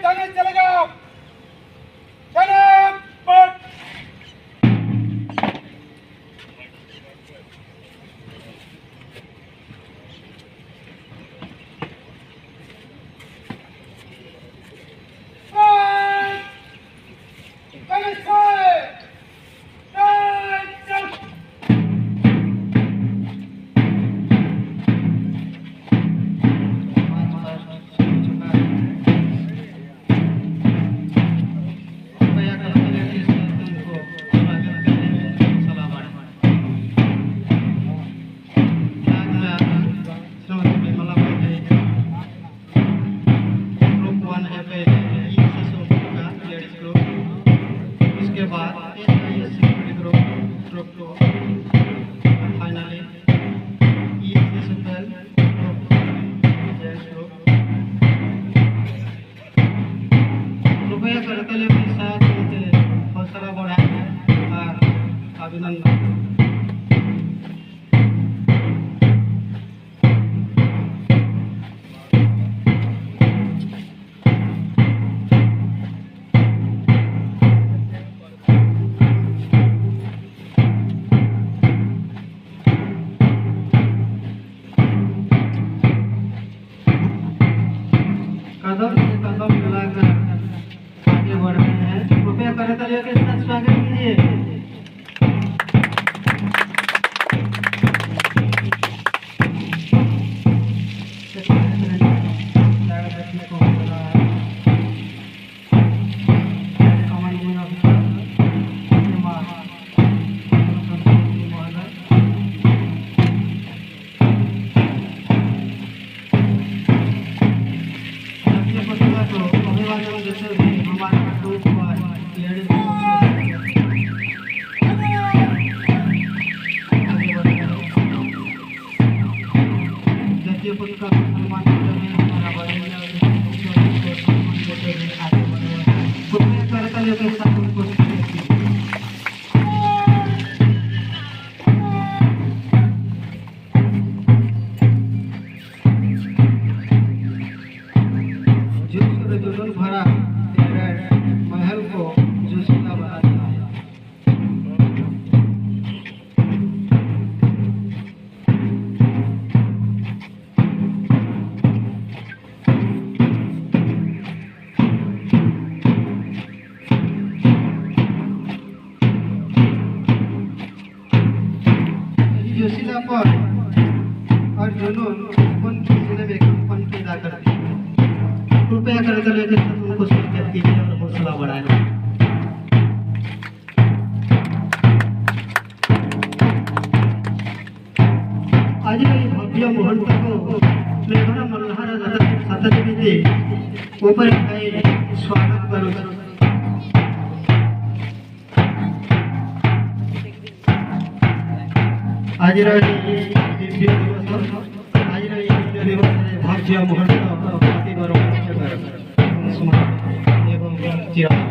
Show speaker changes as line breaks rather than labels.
जाने चलेगा जनाब बट और जुनून उनकी जिले में कंपन पैदा करती है। कृपया कर उनको स्वागत कीजिए और हौसला बढ़ाएं। आज ये भव्य मुहूर्त को मेघना मल्हार सतदेवी ऊपर स्वागत करूँ। आज दिव्य दिवस भव्य मुहूर्त एवं